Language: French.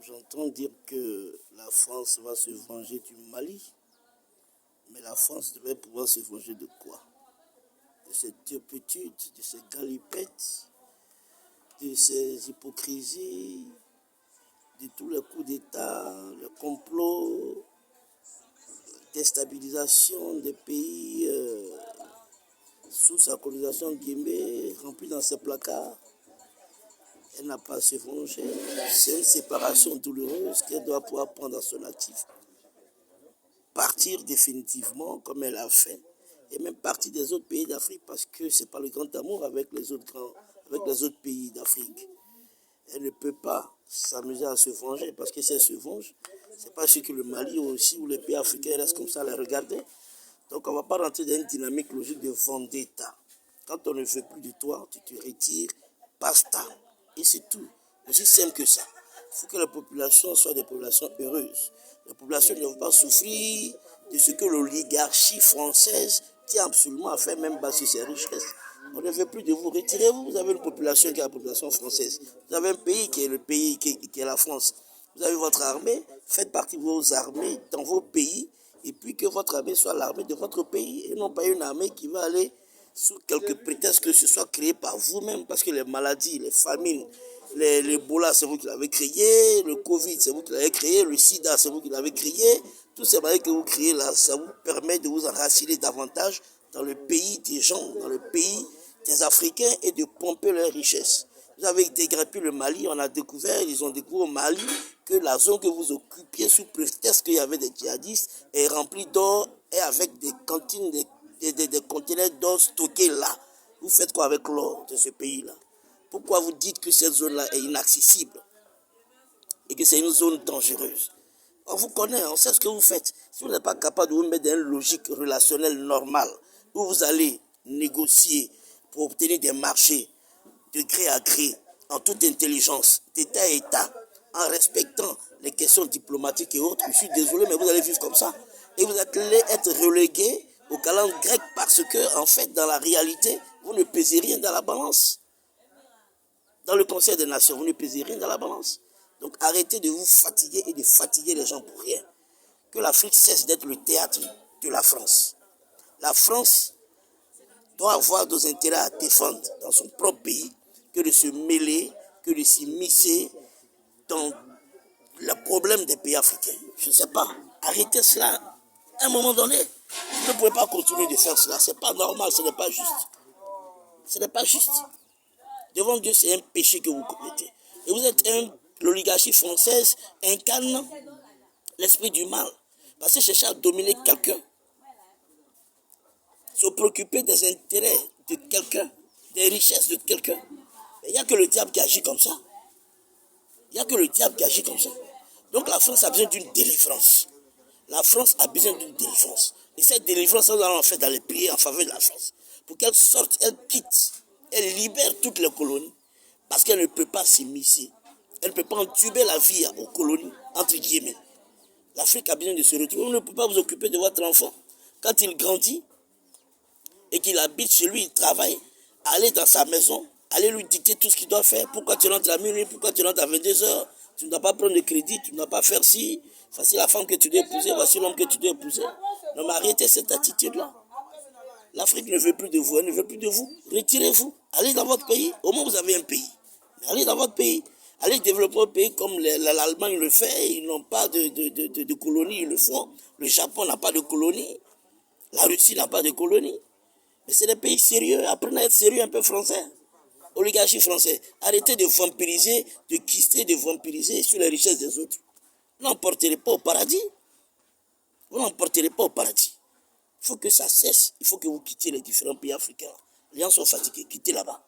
J'entends dire que la France va se venger du Mali, mais la France devait pouvoir se venger de quoi? De cette turpitude, de ces galipettes, de ces hypocrisies, de tous les coups d'État, le complot, déstabilisation des pays sous sa colonisation guillemets, remplis dans ses placards. Elle n'a pas à se venger. C'est une séparation douloureuse qu'elle doit pouvoir prendre à son actif. Partir définitivement, comme elle a fait, et même partir des autres pays d'Afrique, parce que ce n'est pas le grand amour avec les autres pays d'Afrique. Elle ne peut pas s'amuser à se venger, parce que si elle se venge, c'est pas sûr que le Mali aussi, ou les pays africains restent comme ça à les regarder. Donc on ne va pas rentrer dans une dynamique logique de vendetta. Quand on ne veut plus de toi, tu te retires, basta. Et c'est tout. Aussi simple que ça. Il faut que la population soit des populations heureuses. La population ne va pas souffrir de ce que l'oligarchie française tient absolument à faire, même bas sur ses richesses. On ne veut plus de vous. Retirez-vous. Vous avez une population qui est la population française. Vous avez un pays qui est le pays qui est la France. Vous avez votre armée. Faites partie de vos armées dans vos pays. Et puis que votre armée soit l'armée de votre pays. Et non pas une armée qui va aller sous quelques prétextes que ce soit créé par vous-même, parce que les maladies, les famines, l'Ebola, c'est vous qui l'avez créé, le Covid, c'est vous qui l'avez créé, le SIDA, c'est vous qui l'avez créé. Tous ces maladies que vous créez là, ça vous permet de vous enraciner davantage dans le pays des gens, dans le pays des Africains et de pomper leurs richesses. Vous avez dégrapé le Mali, on a découvert, ils ont découvert au Mali que la zone que vous occupiez sous prétexte qu'il y avait des djihadistes est remplie d'or et avec des cantines, des conteneurs d'or stockés là. Vous faites quoi avec l'or de ce pays-là? Pourquoi vous dites que cette zone-là est inaccessible et que c'est une zone dangereuse? On vous connaît, on sait ce que vous faites. Si vous n'êtes pas capable de vous mettre dans une logique relationnelle normale, où vous allez négocier pour obtenir des marchés de gré à gré, en toute intelligence, d'État à État, en respectant les questions diplomatiques et autres, je suis désolé, mais vous allez vivre comme ça. Et vous allez être relégué au calendrier grec parce que, en fait, dans la réalité, vous ne pesez rien dans la balance. Dans le Conseil des Nations, vous ne pesez rien dans la balance. Donc arrêtez de vous fatiguer et de fatiguer les gens pour rien. Que l'Afrique cesse d'être le théâtre de la France. La France doit avoir des intérêts à défendre dans son propre pays que de se mêler, que de s'immiscer dans le problème des pays africains. Je ne sais pas. Arrêtez cela. À un moment donné, vous ne pouvez pas continuer de faire cela. Ce n'est pas normal, ce n'est pas juste. Ce n'est pas juste. Devant Dieu, c'est un péché que vous commettez. Et vous êtes l'oligarchie française incarne l'esprit du mal. Parce que chercher à dominer quelqu'un, se préoccuper des intérêts de quelqu'un, des richesses de quelqu'un. Il n'y a que le diable qui agit comme ça. Il n'y a que le diable qui agit comme ça. Donc la France a besoin d'une délivrance. La France a besoin d'une délivrance. Et cette délivrance, nous allons en faire dans les prières en faveur de la France. Pour qu'elle sorte, elle quitte, elle libère toutes les colonies. Parce qu'elle ne peut pas s'immiscer. Elle ne peut pas entuber la vie aux colonies, entre guillemets. L'Afrique a besoin de se retrouver. Vous ne pouvez pas vous occuper de votre enfant. Quand il grandit et qu'il habite chez lui, il travaille, allez dans sa maison, allez lui dicter tout ce qu'il doit faire. Pourquoi tu rentres à minuit, pourquoi tu rentres à 22 heures. Tu ne dois pas prendre de crédit, tu ne dois pas faire ci. Voici la femme que tu dois épouser, voici l'homme que tu dois épouser. Non, mais arrêtez cette attitude-là. L'Afrique ne veut plus de vous, elle ne veut plus de vous. Retirez-vous, allez dans votre pays. Au moins vous avez un pays. Mais allez dans votre pays. Allez développer un pays comme l'Allemagne le fait. Ils n'ont pas de colonies, ils le font. Le Japon n'a pas de colonie. La Russie n'a pas de colonie. Mais c'est des pays sérieux. Apprenez à être sérieux un peu français. Oligarchie française. Arrêtez de vampiriser, de quister, de vampiriser sur les richesses des autres. Vous n'emporterez pas au paradis. Vous n'emporterez pas au paradis. Il faut que ça cesse. Il faut que vous quittiez les différents pays africains. Les gens sont fatigués. Quittez là-bas.